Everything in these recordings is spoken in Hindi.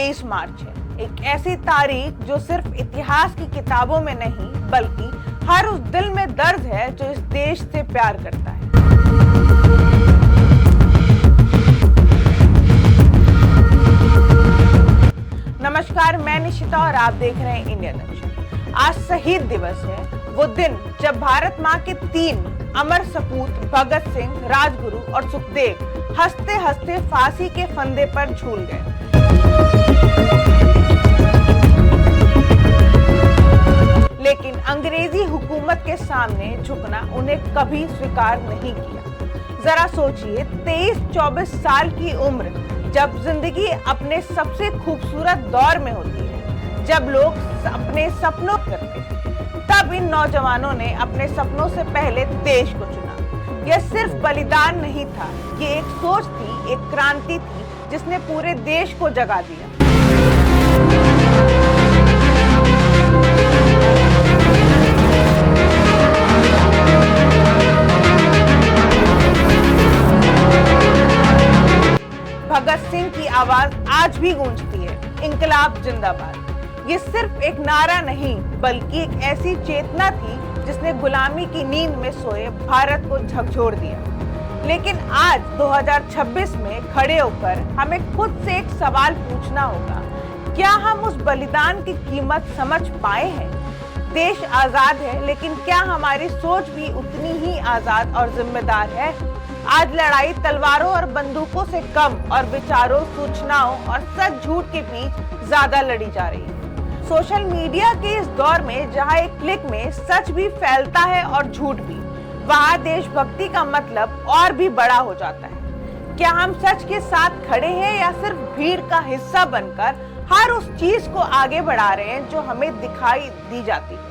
23 मार्च है, एक ऐसी तारीख जो सिर्फ इतिहास की किताबों में नहीं बल्कि हर उस दिल में दर्द है जो इस देश से प्यार करता है। नमस्कार, मैं निशिता और आप देख रहे हैं इंडिया दर्शन। आज शहीद दिवस है, वो दिन जब भारत माँ के 3 अमर सपूत भगत सिंह, राजगुरु और सुखदेव हंसते हंसते फांसी के फंदे पर झूल गए। लेकिन अंग्रेजी हुकूमत के सामने झुकना उन्हें कभी स्वीकार नहीं किया। जरा सोचिए, 23-24 साल की उम्र, जब जिंदगी अपने सबसे खूबसूरत दौर में होती है, जब लोग अपने सपनों करते हैं, तब इन नौजवानों ने अपने सपनों से पहले देश को चुना। यह सिर्फ बलिदान नहीं था, ये एक सोच थी, एक क्रांति थी जिसने पूरे देश को जगा दिया। भगत सिंह की आवाज आज भी गूंजती है, इंकलाब जिंदाबाद। ये सिर्फ एक नारा नहीं बल्कि एक ऐसी चेतना थी जिसने गुलामी की नींद में सोए भारत को झकझोर दिया। लेकिन आज 2026 में खड़े होकर हमें खुद से एक सवाल पूछना होगा, क्या हम उस बलिदान की कीमत समझ पाए हैं? देश आजाद है, लेकिन क्या हमारी सोच भी उतनी ही आजाद और जिम्मेदार है? आज लड़ाई तलवारों और बंदूकों से कम और विचारों, सूचनाओं और सच झूठ के बीच ज्यादा लड़ी जा रही है। सोशल मीडिया के इस दौर में जहां एक क्लिक में सच भी फैलता है और झूठ भी, वहां देशभक्ति का मतलब और भी बड़ा हो जाता है। क्या हम सच के साथ खड़े हैं या सिर्फ भीड़ का हिस्सा बनकर हर उस चीज को आगे बढ़ा रहे हैं जो हमें दिखाई दी जाती है?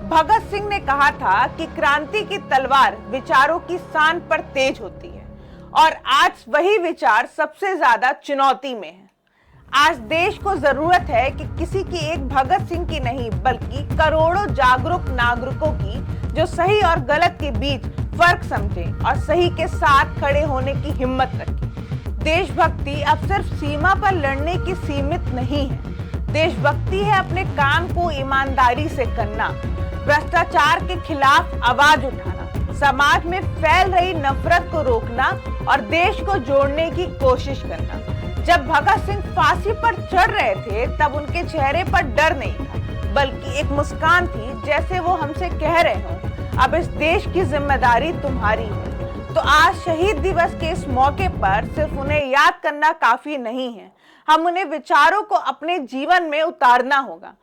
भगत सिंह ने कहा था कि क्रांति की तलवार विचारों की शान पर तेज होती है, और आज वही विचार सबसे ज्यादा चुनौती में है। आज देश को जरूरत है कि किसी की एक भगत सिंह की नहीं बल्कि करोड़ों जागरूक नागरिकों की, जो सही और गलत के बीच फर्क समझे और सही के साथ खड़े होने की हिम्मत रखे। देशभक्ति अब सिर्फ सीमा पर लड़ने की सीमित नहीं है। देशभक्ति है अपने काम को ईमानदारी से करना, भ्रष्टाचार के खिलाफ आवाज उठाना, समाज में फैल रही नफरत को रोकना और देश को जोड़ने की कोशिश करना। जब भगत सिंह फांसी पर चढ़ रहे थे तब उनके चेहरे पर डर नहीं था बल्कि एक मुस्कान थी, जैसे वो हमसे कह रहे हो, अब इस देश की जिम्मेदारी तुम्हारी है। तो आज शहीद दिवस के इस मौके पर सिर्फ उन्हें याद करना काफी नहीं है, हम उन्हें विचारों को अपने जीवन में उतारना होगा,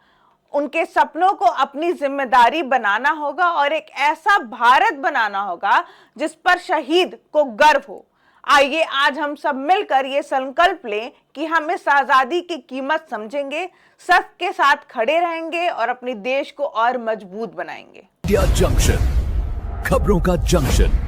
उनके सपनों को अपनी जिम्मेदारी बनाना होगा और एक ऐसा भारत बनाना होगा जिस पर शहीद को गर्व हो। आइए आज हम सब मिलकर ये संकल्प लें कि हम इस आजादी की कीमत समझेंगे, सच के साथ खड़े रहेंगे और अपने देश को और मजबूत बनाएंगे। इंडिया जंक्शन, खबरों का जंक्शन।